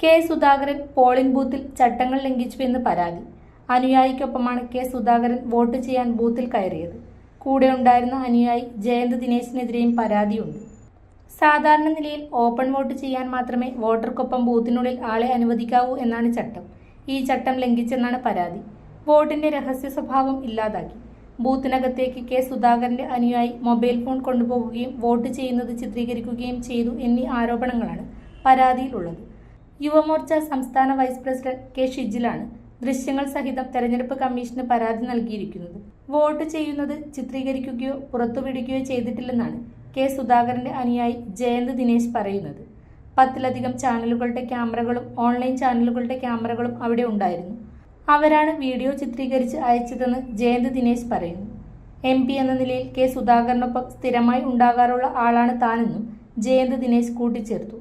K Sudhakaran polling ബൂത്തിൽ ചട്ടങ്ങൾ ലംഘിച്ചുവെന്ന് പരാതി. അനുയായിക്കൊപ്പമാണ് കെ സുധാകരൻ വോട്ട് ചെയ്യാൻ ബൂത്തിൽ കയറിയത്. കൂടെ ഉണ്ടായിരുന്ന അനുയായി ജയന്ത് ദിനേശിനെതിരെയും പരാതിയുണ്ട്. സാധാരണ നിലയിൽ ഓപ്പൺ വോട്ട് ചെയ്യാൻ മാത്രമേ വോട്ടർക്കൊപ്പം ബൂത്തിനുള്ളിൽ ആളെ അനുവദിക്കാവൂ എന്നാണ് ചട്ടം. ഈ ചട്ടം ലംഘിച്ചെന്നാണ് പരാതി. വോട്ടിന്റെ രഹസ്യ സ്വഭാവം ഇല്ലാതാക്കി. ബൂത്തിനകത്തേക്ക് കെ സുധാകരന്റെ അനുയായി മൊബൈൽ ഫോൺ കൊണ്ടുപോകുകയും വോട്ട് ചെയ്യുന്നത് ചിത്രീകരിക്കുകയും ചെയ്തു എന്നീ ആരോപണങ്ങളാണ് പരാതിയിലുള്ളത്. യുവമോർച്ച സംസ്ഥാന വൈസ് പ്രസിഡന്റ് കെ ഷിജിലാണ് ദൃശ്യങ്ങൾ സഹിതം തെരഞ്ഞെടുപ്പ് കമ്മീഷന് പരാതി നൽകിയിരിക്കുന്നത്. വോട്ട് ചെയ്യുന്നത് ചിത്രീകരിക്കുകയോ പുറത്തുവിടുകയോ ചെയ്തിട്ടില്ലെന്നാണ് കെ സുധാകരന്റെ അനുയായി ജയന്ത് ദിനേശ് പറയുന്നത്. 10ലധികം ചാനലുകളുടെ ക്യാമറകളും ഓൺലൈൻ ചാനലുകളുടെ ക്യാമറകളും അവിടെ ഉണ്ടായിരുന്നു. അവരാണ് വീഡിയോ ചിത്രീകരിച്ച് അയച്ചതെന്ന് ജയന്ത് ദിനേശ് പറയുന്നു. MP എന്ന നിലയിൽ കെ സുധാകരനൊപ്പം സ്ഥിരമായി ഉണ്ടാകാറുള്ള ആളാണ് താനെന്നും ജയന്ത് ദിനേശ് കൂട്ടിച്ചേർത്തു.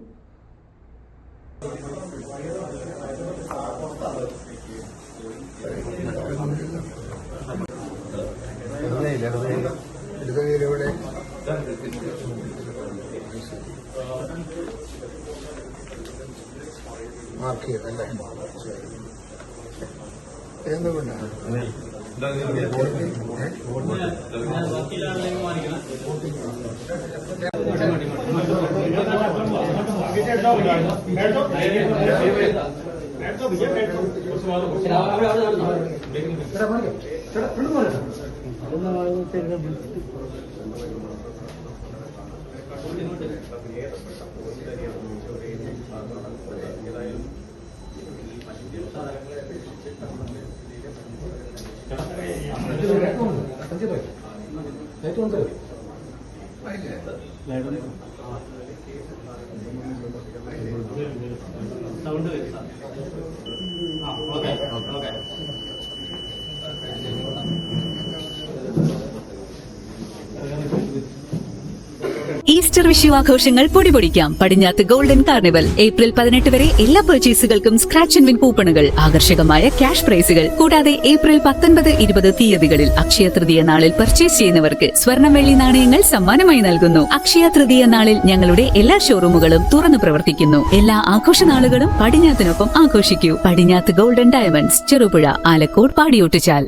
മാർക്ക് ചെയ്തല്ലേ എന്തുകൊണ്ടാണ് ഈസ്റ്റർ വിഷു ആഘോഷങ്ങൾ പൊടിപൊടിക്കാം. പടിഞ്ഞാത്ത് ഗോൾഡൻ കാർണിവൽ. ഏപ്രിൽ 18 വരെ എല്ലാ പർച്ചേസുകൾക്കും സ്ക്രാച്ച് ആൻഡ് വിൻ കൂപ്പണുകൾ, ആകർഷകമായ ക്യാഷ് പ്രൈസുകൾ. കൂടാതെ ഏപ്രിൽ 19, 20 തീയതികളിൽ അക്ഷയ തൃതീയ നാളിൽ പർച്ചേസ് ചെയ്യുന്നവർക്ക് സ്വർണം വെള്ളി നാണയങ്ങൾ സമ്മാനമായി നൽകുന്നു. അക്ഷയ തൃതീയ നാളിൽ ഞങ്ങളുടെ എല്ലാ ഷോറൂമുകളും തുറന്നു പ്രവർത്തിക്കുന്നു. എല്ലാ ആഘോഷ നാളുകളും പടിഞ്ഞാത്തിനൊപ്പം ആഘോഷിക്കൂ. പടിഞ്ഞാത്ത് ഗോൾഡൻ ഡയമണ്ട്സ്, ചെറുപുഴ, ആലക്കോട്, പാടിയോട്ടുചാൽ.